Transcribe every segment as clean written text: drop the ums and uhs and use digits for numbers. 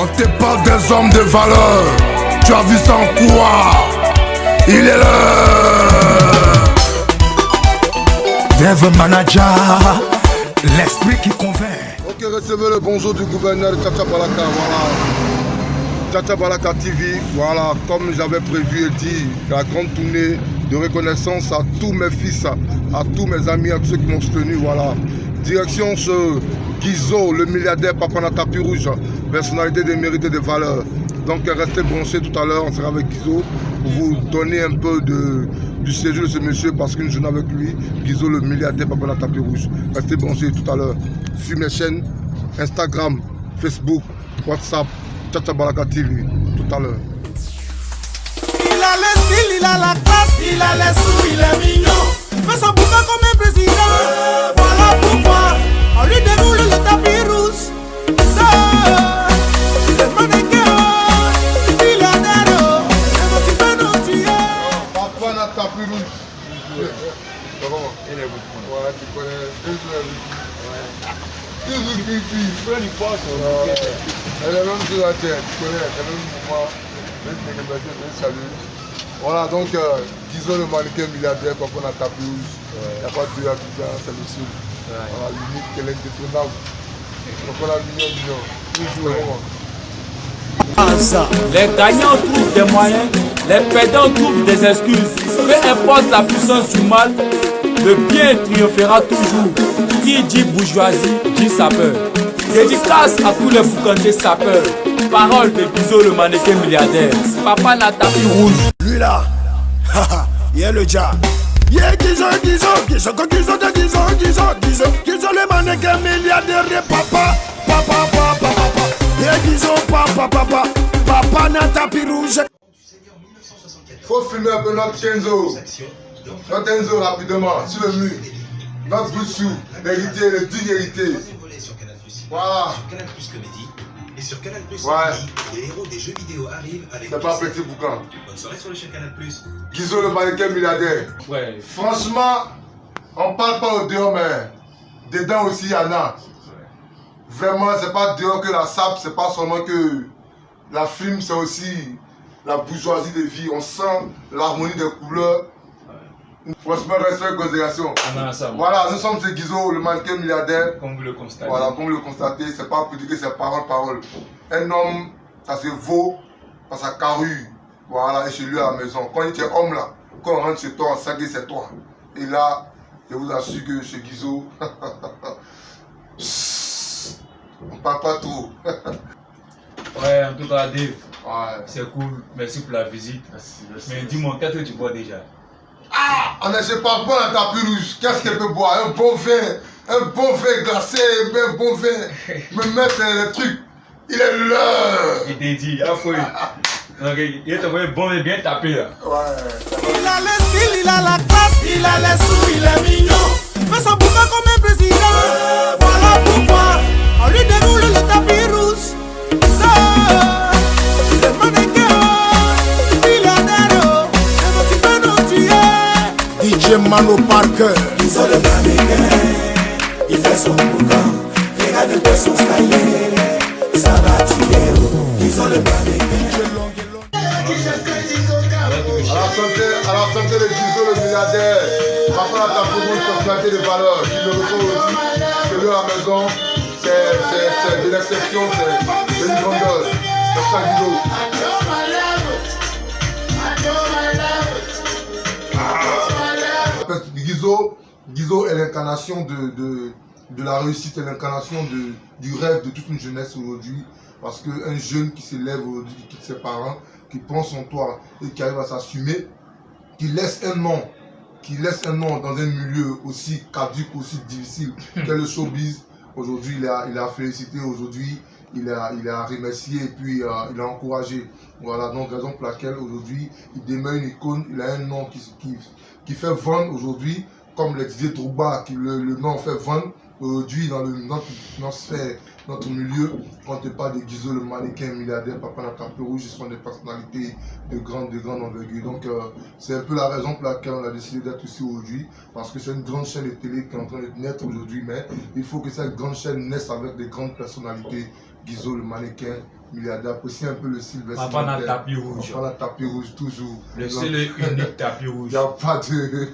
On te parle des hommes de valeur. Tu as vu ça en quoi? Il est là. Dev Manager, l'esprit qui convainc. Ok, recevez le bonjour du gouverneur de Tchatcha Balaka. Voilà. Tchatcha Balaka TV. Voilà, comme j'avais prévu et dit, la grande tournée de reconnaissance à tous mes fils, à tous mes amis, à tous ceux qui m'ont soutenu. Voilà. Direction ce Guizo, le milliardaire Papa na tapis rouge, personnalité des mérites et des valeurs. Donc restez branchés tout à l'heure, on sera avec Guizo pour vous donner un peu du séjour de ce monsieur parce qu'une journée avec lui, Guizo le milliardaire Papa na tapis rouge. Restez branchés tout à l'heure sur mes chaînes Instagram, Facebook, WhatsApp, Tchatcha Balaka TV, tout à l'heure. Il a le style, il a la classe, il a les sous, il est mignon. Fait son bouquin comme un président. Voilà pourquoi on lui déroule le tapis rouge. Ça, le mannequin, il a des roues. Et moi qui peux nous tuer. Papa na tapis rouge. Comment? Il est beaucoup. Ouais, tu connais. Toujours pipi. Tu connais du poisson. Elle est même sur la tête. Tu connais. Elle est même pour moi. Salut. Voilà donc Guizo le mannequin milliardaire quand on a tapis rouge. Il n'y a pas de deux habitants, c'est le seul. Voilà, l'unique qui est indétrônable. Donc on a million. Les gagnants trouvent des moyens, les perdants trouvent des excuses. Peu importe la puissance du mal, le bien triomphera toujours. Qui dit bourgeoisie, dit sapeur. Dédicace à tous les boucantés sapeurs. Parole de Guizo le mannequin milliardaire. Papa na tapis rouge. Lui là, il est le dia. Yeah, Guizo le mannequin milliardaire de papa. Yeah, Guizo, papa na tapis rouge. Faut filmer un peu notre Kenzo. Notre Enzo rapidement, sur le mur. Notre Boussou, l'héritier, le digne héritier. Voilà. Et sur Canal Plus, ouais. Les héros des jeux vidéo arrivent avec. C'est pas petit boucan. Bonne soirée sur le chaîne Canal Plus. Guizo le mannequin milliardaire. Ouais. Franchement, on parle pas au dehors, mais dedans aussi il y en a. Vraiment, c'est pas dehors que la sape, c'est pas seulement que la film, c'est aussi la bourgeoisie de vie. On sent l'harmonie des couleurs. Franchement, respect, considération. Voilà, nous sommes chez Guizo, le mannequin milliardaire. Comme vous le constatez. Voilà, comme vous le constatez, c'est pas pour dire que c'est parole. Un homme, ça se vaut par sa carrure. Voilà, et chez lui à la maison. Quand il était homme là, quand on rentre chez toi, on sait que c'est toi. Et là, je vous assure que chez Guizo, on parle pas trop. Ouais, en tout cas, Dave, Ouais. c'est cool. Merci pour la visite. Mais dis-moi, qu'est-ce que tu bois déjà? Ah, on ne sait pas boire un tapis rouge. Qu'est-ce qu'elle peut boire? Un bon vin glacé, un bon vin. Me mettre les trucs. Il est l'heure. Il t'a dit, ah faut. Il est envoyé bon et bien tapé là. Ouais. Il a le style, il a la classe, il a les sous, il est mignon. Fait son bouquin comme un président. Voilà pourquoi on lui déroule le tapis rouge. Ça, le mannequin, il a des roues. Et moi qui peux nous tuer. DJ Mano Parker. Guizo le mannequin, il fait son boucan. Regarde un peu son style, ça va tuer. Guizo le mannequin. À la santé de Guizo le milliardaire. Papa la tapis rouge, personnalité de valeur. Qui le reçoit aussi. Que lui à la maison, c'est de l'exception, c'est une grandeur. C'est ça Guizo. Guizo est l'incarnation de la réussite et l'incarnation du rêve de toute une jeunesse aujourd'hui. Parce qu'un jeune qui s'élève aujourd'hui, qui quitte ses parents, qui pense en toi et qui arrive à s'assumer, qui laisse un nom dans un milieu aussi caduque, aussi difficile qu'est le showbiz. Aujourd'hui, il a félicité, aujourd'hui, il a remercié et puis il a encouragé. Voilà, donc raison pour laquelle aujourd'hui, il demeure une icône, il a un nom qui fait vendre aujourd'hui, comme le disait Trouba, le nom fait vendre. Aujourd'hui, dans notre milieu, quand on te parle de Guizo, le mannequin milliardaire, Papa na tapis rouge, ce sont des personnalités de grande envergure. Donc, c'est un peu la raison pour laquelle on a décidé d'être ici aujourd'hui, parce que c'est une grande chaîne de télé qui est en train de naître aujourd'hui, mais il faut que cette grande chaîne naisse avec des grandes personnalités. Guizo, le mannequin milliardaire. Apprécie un peu le style vestimentaire. Papa n'a tapis rouge. Papa n'a tapis rouge, toujours. Le seul et unique tapis Il rouge. n'y a pas de...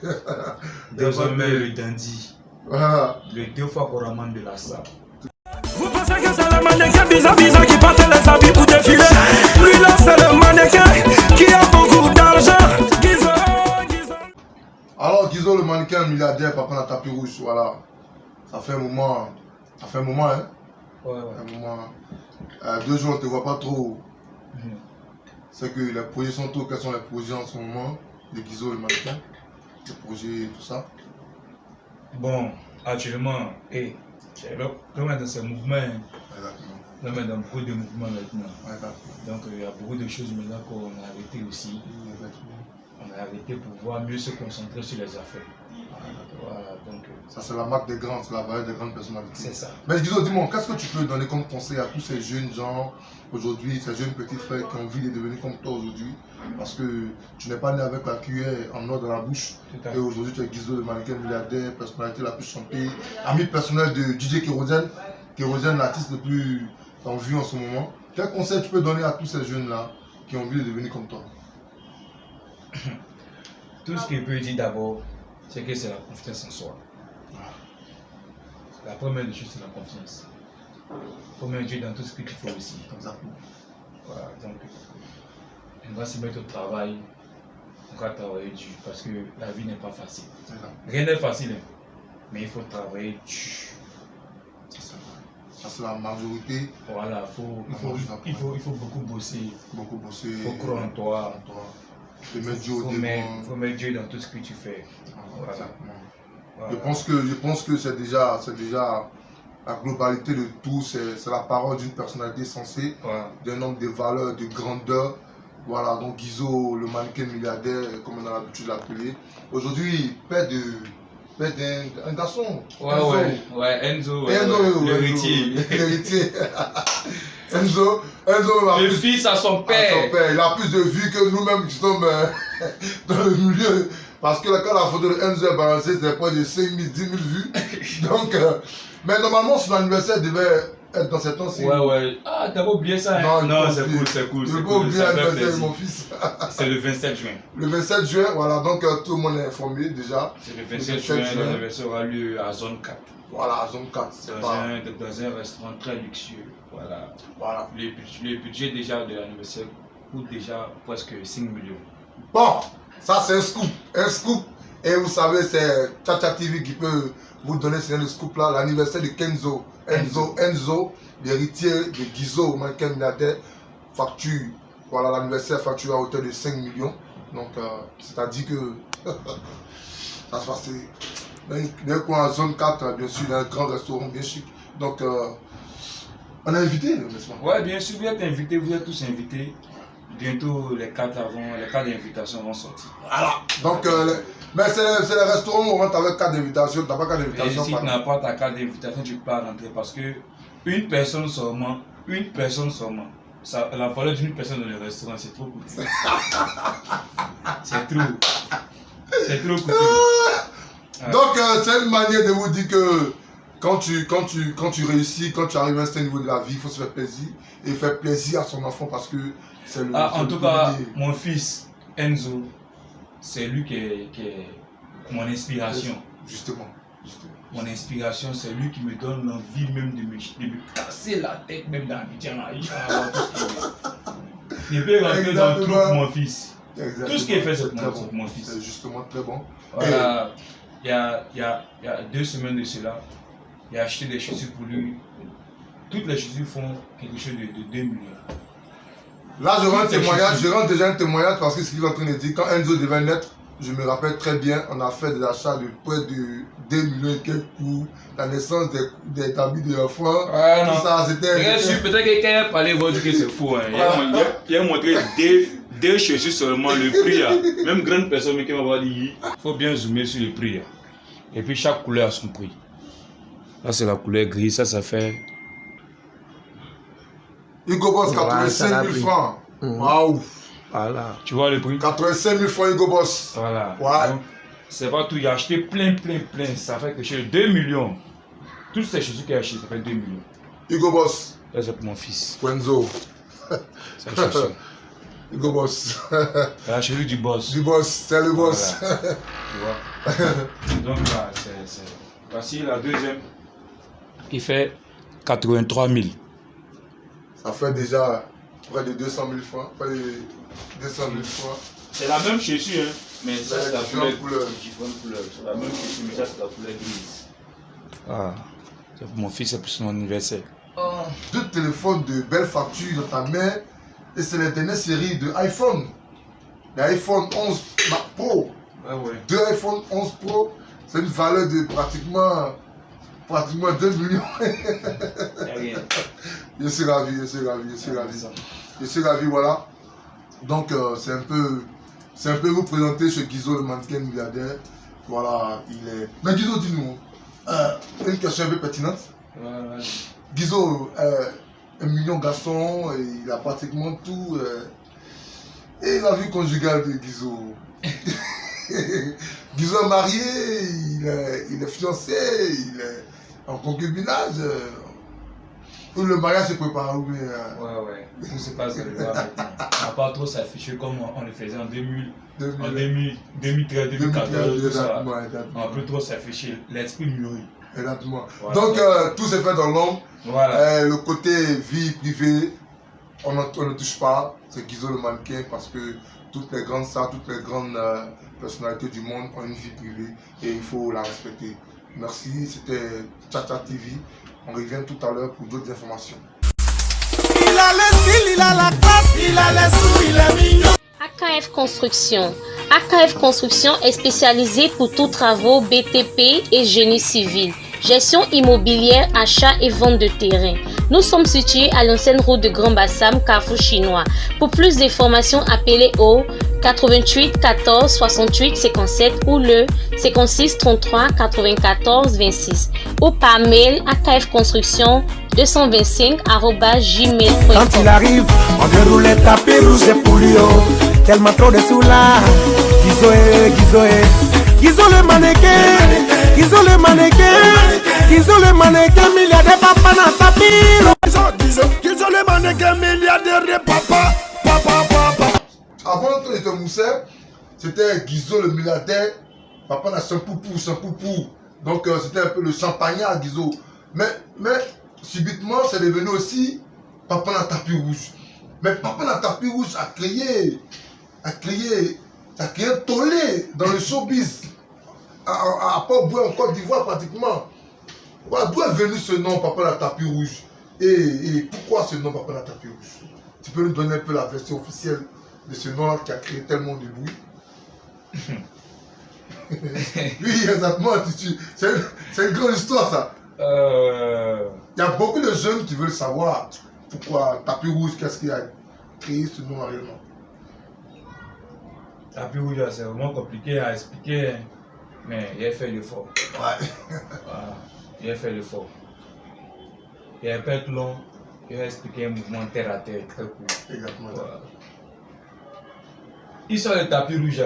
Désormais, le dandy. Voilà. Le 2 fois Coraman de la salle. Vous pensez que c'est le mannequin bizarre qui porte les habits pour défiler? Lui là c'est le mannequin qui a beaucoup d'argent. Alors Guizo, le mannequin milliardaire, papa n'a tapis rouge, voilà. Ça fait un moment, hein. Ouais. Un moment. 2 jours, on ne te voit pas trop. C'est que les projets sont tôt. Quels sont les projets en ce moment de Guizo, le mannequin? Les projets, tout ça. Bon, actuellement, l'homme est dans ses mouvements. Exactement. L'homme est dans beaucoup de mouvements maintenant. Exactement. Donc il y a beaucoup de choses maintenant qu'on a arrêté aussi. On a arrêté pour pouvoir mieux se concentrer sur les affaires. Voilà, donc... Ça c'est la marque des grands, c'est la valeur des grandes personnalités. C'est ça. Mais Guizo, dis-moi, qu'est-ce que tu peux donner comme conseil à tous ces jeunes gens aujourd'hui, ces jeunes petits frères qui ont envie de devenir comme toi aujourd'hui? Parce que tu n'es pas né avec la cuillère en or dans la bouche. Et aujourd'hui tu es Guizo, le mannequin milliardaire, personnalité la plus chantée, ami personnel de DJ Kérosène. Kérosène, l'artiste le plus en vue en ce moment. Quel conseil tu peux donner à tous ces jeunes-là qui ont envie de devenir comme toi? Tout ce qu'il peut dire d'abord, c'est que c'est la confiance en soi. La première des choses, c'est la confiance. Il faut mettre Dieu dans tout ce que tu fais aussi. Exactement. Voilà, donc on va se mettre au travail, on va travailler dur parce que la vie n'est pas facile. Rien n'est facile, hein, mais il faut travailler dur. Ça c'est la majorité. Voilà, il faut beaucoup bosser. Beaucoup bosser. Il faut croire en toi. Il faut mettre Dieu dans tout ce que tu fais. Voilà. Voilà. Je pense que c'est déjà la globalité de tout, c'est la parole d'une personnalité sensée, voilà. D'un homme de valeur, de grandeur. Voilà, donc Guizo, le mannequin milliardaire, comme on a l'habitude de l'appeler. Aujourd'hui, père d'un garçon. Enzo, l'héritier. Enzo le fils à son père. Il a plus de vues que nous-mêmes qui sommes dans le milieu. Parce que quand la photo de Enzo est balancée, c'est pas de 5 000, 10 000 vues. Donc, mais normalement, son anniversaire devait être dans cette temps-ci. Ouais. Ah, t'as pas oublié ça, hein? Non, c'est cool. Je n'ai pas oublié l'anniversaire de mon fils. C'est le 27 juin. Le 27 juin, voilà, donc tout le monde est informé déjà. C'est le 27 juin, l'anniversaire aura lieu à zone 4. Voilà, zone 4. Dans un restaurant très luxueux. Voilà. Le budget déjà de l'anniversaire coûte déjà presque 5 millions. Bon, ça c'est un scoop. Un scoop. Et vous savez, c'est Tcha TV qui peut vous donner ce scoop là. L'anniversaire de Kenzo. Enzo, l'héritier de Guizo, mannequin milliardaire, facture. Voilà, l'anniversaire facture à hauteur de 5 millions. Donc, c'est-à-dire que ça se passe dans un coin à zone 4, bien sûr, dans un grand restaurant bien chic. Donc, on est invité, n'est-ce pas? Ouais, bien sûr, vous êtes invités, vous êtes tous invités. Bientôt, les cartes d'invitation vont sortir. Voilà. Donc, mais c'est les restaurants où on rentre avec carte d'invitation. Tu n'as pas carte d'invitation. Et si tu n'as pas ta carte d'invitation, tu peux pas rentrer parce que une personne seulement, la valeur d'une personne dans le restaurant, c'est trop coûteux. C'est trop coûteux. Donc, c'est une manière de vous dire que quand tu réussis, quand tu arrives à un certain niveau de la vie, il faut se faire plaisir et faire plaisir à son enfant parce que c'est le. En tout cas, mon fils Enzo, c'est lui qui est mon inspiration. Justement. Mon inspiration, c'est lui qui me donne l'envie même de me casser la tête, même dans Abidjan. Il peut rentrer dans le trou, mon fils. Exactement. Tout ce qu'il fait, c'est pour mon fils. C'est justement très bon. Voilà. Il y a 2 semaines de cela, il a acheté des chaussures pour lui. Toutes les chaussures font quelque chose de 2 millions. Là, je rends déjà un témoignage parce que ce qu'il est en train de dire, quand Enzo devait naître, je me rappelle très bien, on a fait des achats de près de 2 millions et quelques pour la naissance des habits de l'enfant. Ouais, tout ça, c'était. Bien sûr, peut-être que quelqu'un parlait, va dire que c'est faux. Hein. Il a montré 2 chaussures seulement, le prix. Hein. Même grande personne qui va dire, il faut bien zoomer sur le prix. Hein. Et puis chaque couleur a son prix. Là, c'est la couleur grise, ça fait. Hugo Boss, 85 000 francs. Waouh! Voilà. Tu vois le prix? 85 000 francs Hugo Boss. Voilà. Ouais. C'est pas tout, il a acheté plein. Ça fait quelque chose de 2 millions. Toutes ces choses qu'il a achetées, ça fait 2 millions. Hugo Boss. Là, c'est pour mon fils. Enzo. C'est la chaussure. Hugo Boss. La cheville du boss. Du boss, c'est le boss. Voilà. Tu vois. Donc là, voici la deuxième qui fait 83 000. Ça fait déjà près de 200 000 francs. Près de 200 000 francs. C'est la même chaussure, hein, mais ça c'est la différentes couleurs. différente couleur. C'est la même chaussure, mais ça c'est la couleur grise. Ah, c'est pour mon fils, c'est pour son anniversaire. Deux téléphones de belle facture dans ta main. Et c'est la dernière série de iPhone. L'iPhone 11 Pro. Ouais. Deux iPhone 11 Pro. C'est une valeur de pratiquement 2 millions. Rien. Je suis ravi, Je suis ravi, voilà. Donc c'est un peu vous présenter ce Guizo, le mannequin milliardaire. Voilà, il est... Mais Guizo, dis-nous, une question un peu pertinente. Ouais. Guizo, un million de garçons, et il a pratiquement tout. Et la vie conjugale de Guizo. Guizo est marié, il est fiancé, il est en concubinage. Le mariage se prépare, oui. Ouais. Tout se passe dans le droit maintenant. On n'a pas trop s'afficher comme on le faisait en 2013, 2014, tout ça. On n'a plus trop s'afficher. L'esprit mûrit. Exactement. Voilà. Donc, tout se fait dans l'ombre. Voilà. Le côté vie privée, on ne touche pas. C'est Guizo le mannequin parce que toutes les grandes stars, toutes les grandes personnalités du monde ont une vie privée et il faut la respecter. Merci, c'était Tcha TV. On revient tout à l'heure pour d'autres informations. Il a le style, il a la classe, il a les sous, il est mignon. AKF Construction. AKF Construction est spécialisée pour tous travaux BTP et génie civil. Gestion immobilière, achat et vente de terrain. Nous sommes situés à l'ancienne route de Grand Bassam, Carrefour Chinois. Pour plus d'informations, appelez au 88 14 68 57 ou le 56 33 94 26 ou par mail akfconstruction225@gmail.com. Quand il arrive, on déroule les tapis rouges et pour lui, oh, tellement trop de sous là. Guizo le mannequin, Guizo le mannequin, milliardaire papa n'a tapis. Guizo le mannequin, milliardaire papa. Avant, quand il était Moussel, c'était Guizo le milliardaire. Papa n'a sans poupou. Donc, c'était un peu le champagnard Guizo. Mais subitement, c'est devenu aussi Papa n'a tapis rouge. Mais Papa n'a tapis rouge a créé un tollé dans le showbiz. À Port-Bouin, en Côte d'Ivoire, pratiquement. Voilà, d'où est venu ce nom, Papa n'a tapis rouge? Et pourquoi ce nom, Papa n'a tapis rouge? Tu peux nous donner un peu la version officielle de ce nom-là qui a créé tellement de bruit? Oui, exactement. C'est une grande histoire, ça. Il y a beaucoup de jeunes qui veulent savoir pourquoi tapis rouge, qu'est-ce qui a créé ce nom réellement. Tapis rouge, c'est vraiment compliqué à expliquer, hein. Mais il a fait l'effort. Ouais. Voilà. Il a fait l'effort. Il a pas être long, il a expliqué un mouvement terre à terre très court. Exactement. Voilà. Ils sont les tapis rouges.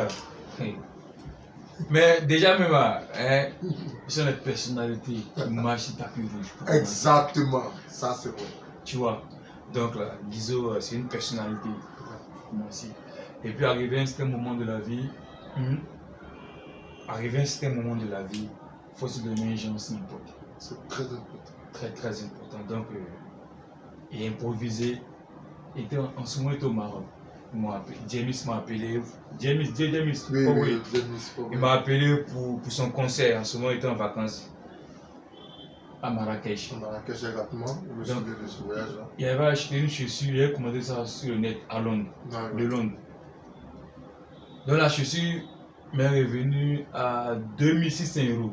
Mais déjà même, hein, ils sont les personnalités qui marchent sur tapis rouge. Exactement, ça c'est vrai. Tu vois, donc là, Guizo, c'est une personnalité. Merci. Et puis arrivé à un certain moment de la vie, il faut se donner une chance importante. C'est très important. Très important. Donc, et improviser. En ce moment, il était au Maroc. James m'a appelé. James. Oui. Il m'a appelé pour son concert. En ce moment, il était en vacances à Marrakech. Marrakech, exactement. Je me souviens de ce voyage-là. Il avait acheté une chaussure, il avait commandé ça sur le net à Londres. De Londres. Donc la chaussure m'est revenue à 2600 €.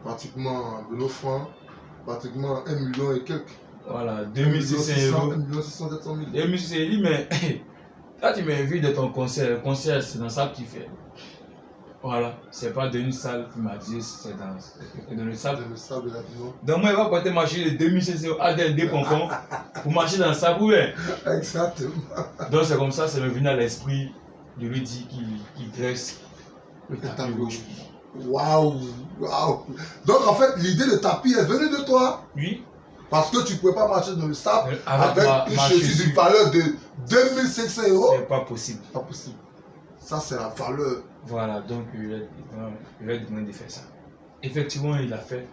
Pratiquement de nos francs, pratiquement 1 million et quelques. Voilà, 2600 €. 1 million 600 700 000. 2600 €, mais quand tu m'invites de ton concert, le concert c'est dans ça que tu fais. Voilà, c'est pas dans une salle qui m'a dit, c'est dans le sable. Dans le sable, exactement. Donc moi, il va porter ma chaussure de 2600 € à des pompons pour marcher dans le sable, oui. Exactement. Donc c'est comme ça, ça m'est venu à l'esprit de lui dire qu'il dresse le tapis rouge. Waouh. Donc en fait, l'idée de tapis est venue de toi. Oui. Parce que tu ne pouvais pas marcher dans le sable Avec avec une chaussure d'une valeur de 2500 €. C'est pas possible. Pas possible. Ça, c'est la valeur. Voilà, donc il a demandé de faire ça. Effectivement, il l'a fait.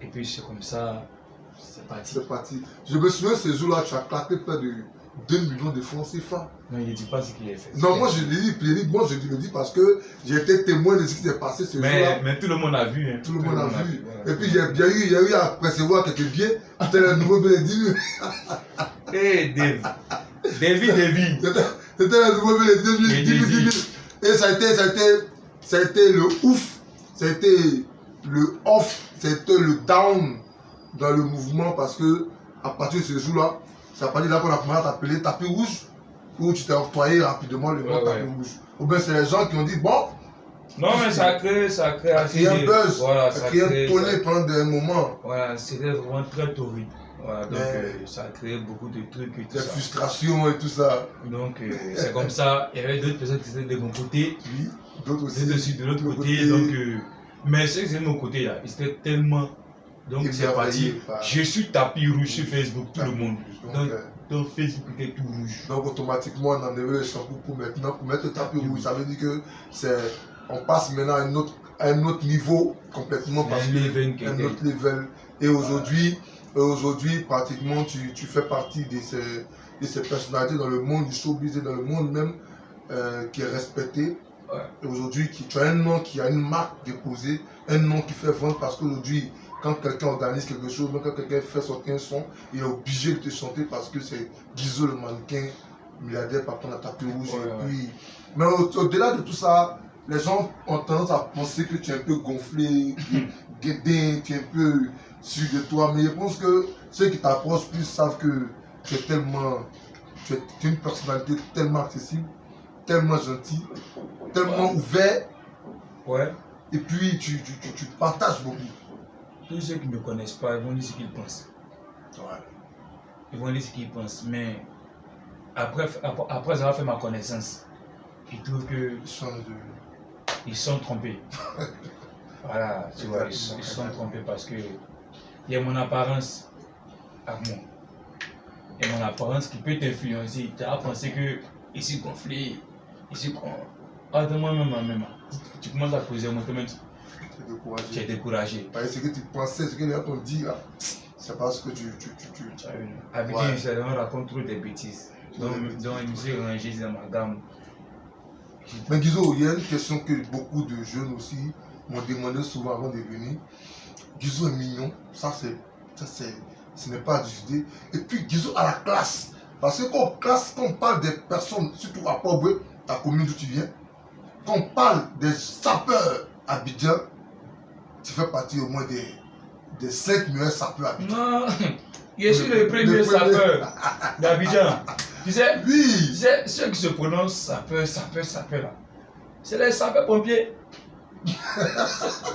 Et puis c'est comme ça, c'est parti. C'est parti. Je me souviens, ce jour-là, tu as claqué près de 2 millions de francs CFA. Non, il ne dit pas ce qu'il a fait. Non, moi je le dis parce que j'ai été témoin de ce qui s'est passé ce jour-là. Mais tout le monde a vu. Hein. Tout le monde a vu. Voilà. Et puis il y a eu à percevoir quelques billets. C'était le nouveau billet de 10 000. Hey, Davy. C'était le nouveau billet de 10 000. Et ça a été le ouf. Ça a été le off. C'était le down dans le mouvement parce que à partir de ce jour-là, c'est à partir de là qu'on a commencé à t'appeler tapis rouge, où tu t'es octroyé rapidement le nom tapis rouge. Ou bien c'est les gens qui ont dit bon. Non, mais ça a créé un buzz, voilà, ça a créé un tollé pendant des moments. Voilà, c'était vraiment très torride. Voilà, donc ça a créé beaucoup de trucs et tout des ça. frustrations et tout ça. Donc c'est comme ça, il y avait d'autres personnes qui étaient de mon côté, Oui, d'autres aussi. de l'autre côté. Donc, mais ceux qui étaient de mon côté là, ils étaient tellement. Donc c'est parti. Je suis tapis rouge sur Facebook, tout le monde. Donc Facebook était tout rouge. Donc automatiquement on enlevait le shampoo pour mettre le tapis rouge. Ça veut dire que on passe maintenant à un autre niveau complètement parce que un autre level. Et aujourd'hui pratiquement tu fais partie de ces personnalités dans le monde du showbiz et dans le monde même qui est respecté. Ouais. Et aujourd'hui tu as un nom qui a une marque déposée, un nom qui fait vendre parce qu'aujourd'hui quand quelqu'un organise quelque chose, même quand quelqu'un fait sortir un son, il est obligé de te chanter parce que c'est Guizo le mannequin milliardaire par contre à tapis rouge. Ouais, puis... Mais au-delà de tout ça, les gens ont tendance à penser que tu es un peu gonflé, guédin, tu es un peu sûr de toi. Mais je pense que ceux qui t'approchent plus savent que tu es une personnalité tellement accessible, tellement gentil, tellement ouvert. Ouais. Et puis tu partages beaucoup. Tous ceux qui ne me connaissent pas, ils vont dire ce qu'ils pensent. Ouais. Ils vont dire ce qu'ils pensent. Mais après avoir fait ma connaissance, ils trouvent que ils sont trompés. Voilà, tu vois, ils sont trompés parce que il y a mon apparence à moi. Et mon apparence qui peut t'influencer. Tu as pensé que ici gonflé, ici con. Ah, même. Tu commences à causer mon domaine. Tu es découragé. Ce que tu pensais, ce que les gens t'ont dit là, c'est pas ce que tu... Avec lui, on raconte trop des bêtises. Donc je me suis rangé dans ma gamme. Mais Guizo, il y a une question que beaucoup de jeunes aussi m'ont demandé souvent avant de venir. Guizo est mignon, ce n'est pas à discuter. Et puis Guizo a la classe. Parce que quand on parle des personnes, surtout à Port-Boué, ta commune d'où tu viens, quand on parle des sapeurs à Abidjan, tu fais partie au moins des 5 meilleurs sapeurs à Abidjan. Non, je suis le premier sapeur d'Abidjan. Tu sais, oui. Ceux qui se prononcent sapeur là, c'est les sapeurs-pompiers.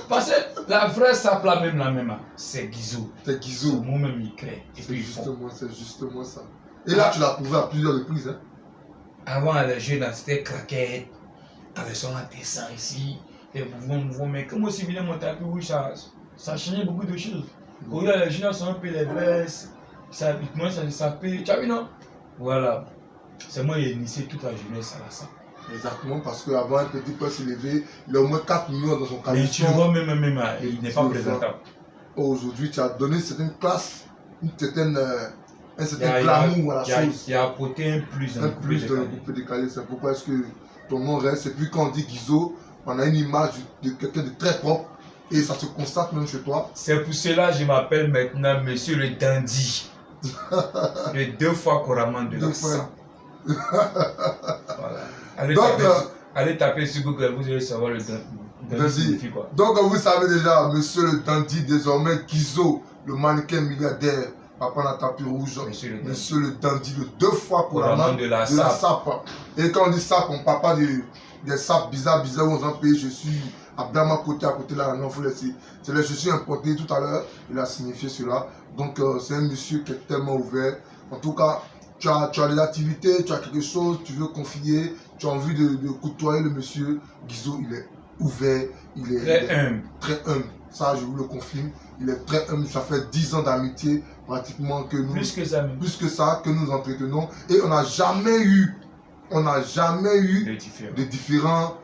Parce que la vraie sape là même, c'est Guizo. C'est Guizo. Moi-même, il crée. C'est justement ça. Et là, tu l'as prouvé à plusieurs reprises. Hein? Avant, les jeunes, c'était craquette. Avec son dessin ici. Les mouvements, mais comme aussi bien mon tapis rouge, ça a changé beaucoup de choses. Regarde, les jeunes sont un peu les vestes. Ça peut. Tu as vu, non? Voilà. C'est moi qui ai initié toute la jeunesse à la sape. Exactement, parce qu'avant un petit peu s'élever, il a au moins 4 millions dans son caleçon. Mais tu le vois même, il n'est pas présentable. Aujourd'hui, tu as donné une certaine classe, un certain glamour à la chose. Il a apporté un plus dans le coupé décalé. C'est pourquoi est-ce que ton nom reste. Et puis quand on dit Guizo, on a une image de quelqu'un de très propre et ça se constate même chez toi. C'est pour cela que je m'appelle maintenant Monsieur le Dandy. Le 2 fois couramment de la sape. Voilà. Allez taper sur Google, vous allez savoir le Dandy signifie quoi. Donc vous savez déjà, Monsieur le Dandy, désormais Guizo, le mannequin milliardaire, papa la tapis rouge, Monsieur le Dandy, le 2 fois couramment de la sape. Et quand on dit sape, on ne parle pas des sapes bizarres où on a payé, je suis à côté là, non, faut laisser. C'est les chaussures importées tout à l'heure, il a signifié cela. Donc c'est un monsieur qui est tellement ouvert. En tout cas, tu as des activités, tu as quelque chose, tu veux confier, tu as envie de côtoyer le monsieur. Guizo, il est ouvert, il est très humble. Très humble. Ça, je vous le confirme. Il est très humble. Ça fait 10 ans d'amitié pratiquement que nous... Plus que ça même. Plus que ça, que nous entretenons. Et on n'a jamais eu de différents.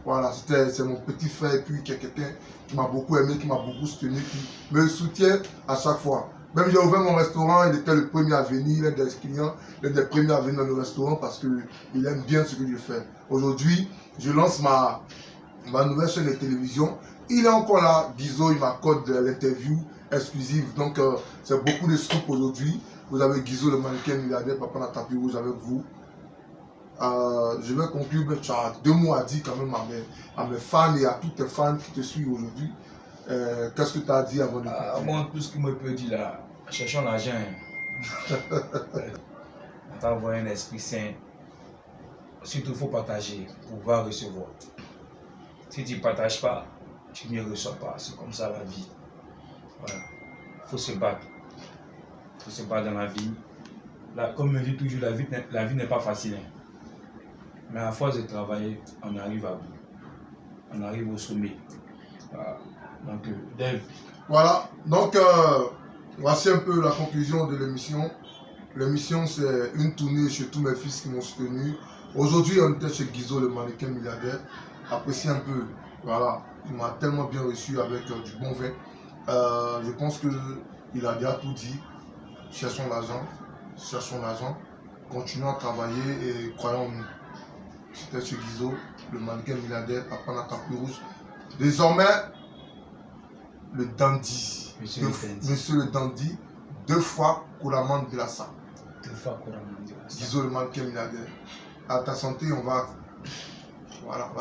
Voilà, c'est mon petit frère et puis quelqu'un qui m'a beaucoup aimé, qui m'a beaucoup soutenu, qui me soutient à chaque fois. Même j'ai ouvert mon restaurant, il était le premier à venir, l'un des clients, l'un des premiers à venir dans le restaurant parce qu'il aime bien ce que je fais. Aujourd'hui, je lance ma nouvelle chaîne de télévision. Il est encore là, Guizo, il m'accorde l'interview exclusive. Donc, c'est beaucoup de scoop aujourd'hui. Vous avez Guizo, le mannequin milliardaire, Papa na tapis rouge avec vous. Je vais conclure, mais tu as 2 mots à dire quand même à mes fans et à toutes tes fans qui te suivent aujourd'hui. Qu'est-ce que tu as dit avant de conclure? Moi, tout ce que je peux dire là, cherchons l'argent. On t'a envoyé un esprit sain. Surtout, il faut partager pour pouvoir recevoir. Si tu ne partages pas, tu ne reçois pas. C'est comme ça la vie. Voilà. Il faut se battre. Il faut se battre dans la vie. Là, comme je dis toujours, la vie n'est pas facile. Hein. Mais à force de travailler, on arrive à bout. On arrive au sommet. Voilà. Donc, Dave. Voilà. Donc, voici un peu la conclusion de l'émission. L'émission, c'est une tournée chez tous mes fils qui m'ont soutenu. Aujourd'hui, on était chez Guizo, le mannequin milliardaire. Appréciez un peu. Voilà. Il m'a tellement bien reçu avec du bon vin. Je pense qu'il a déjà tout dit. Cherchons l'argent. Continuons à travailler et croyons en nous. C'était chez Guizo, le mannequin milliardaire, Papa na tapis rouge. Désormais, le dandy. Monsieur le dandy, 2 fois couramment de la salle. 2 fois couramment de la salle. Guizo, le mannequin milliardaire. À ta santé, on va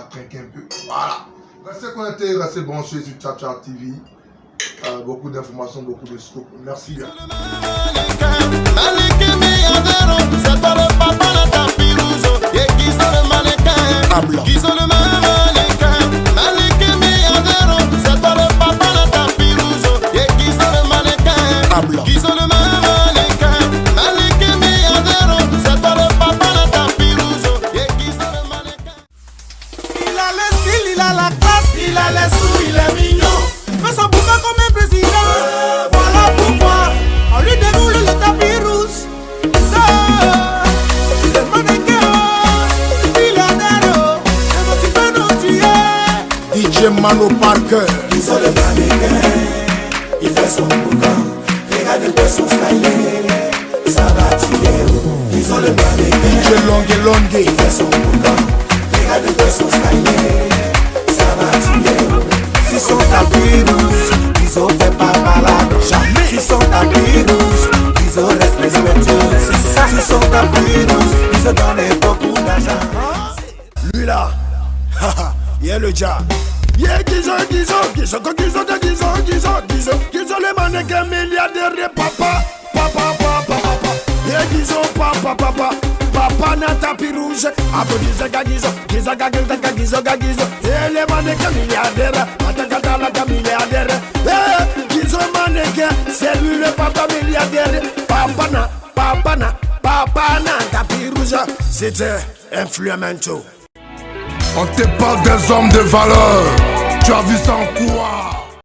trinquer un peu. Voilà. Restez connectés, restez branchés sur Tcha TV. Beaucoup d'informations, beaucoup de scoop. Merci bien. C'est pas le papa na tapis rouge et Guizo le mannequin. Guizo le mannequin milliardaire. C'est pas le papa na tapis rouge et Guizo le mannequin. Guizo le mannequin milliardaire. C'est pas le papa na tapis rouge et Guizo le mannequin. Il a le style, il a la classe, il a les sous, il est mignon. Fait son bouquin comme un président. Voilà pourquoi on lui déroule le tapis rouge. DJ Mano Parker. Guizo le mannequin, il fait son boucan. Regarde un peu son style, ça va tirer. Guizo le mannequin, DJ Longue, il fait son boucan. Regarde un peu son style, ça va tirer. Si son tapis rouge, Guizo fait pas balade. Jamais. Si son tapis rouge, Guizo reste respectueux. C'est ça. Si son tapis rouge, Guizo donne beaucoup d'argent. lui là, yeah le ja. Yeah Guizo le mannequin milliardaire papa. Yeah Guizo papa na tapis rouge. Applaudissez Guizo. Yeah le mannequin milliardaire, atakata la milliardaire. Yeah Guizo mannequin, c'est lui le papa milliardaire. Papa na tapis rouge. C'était Influemento. On te parle des hommes de valeur. Tu as vu ça en quoi?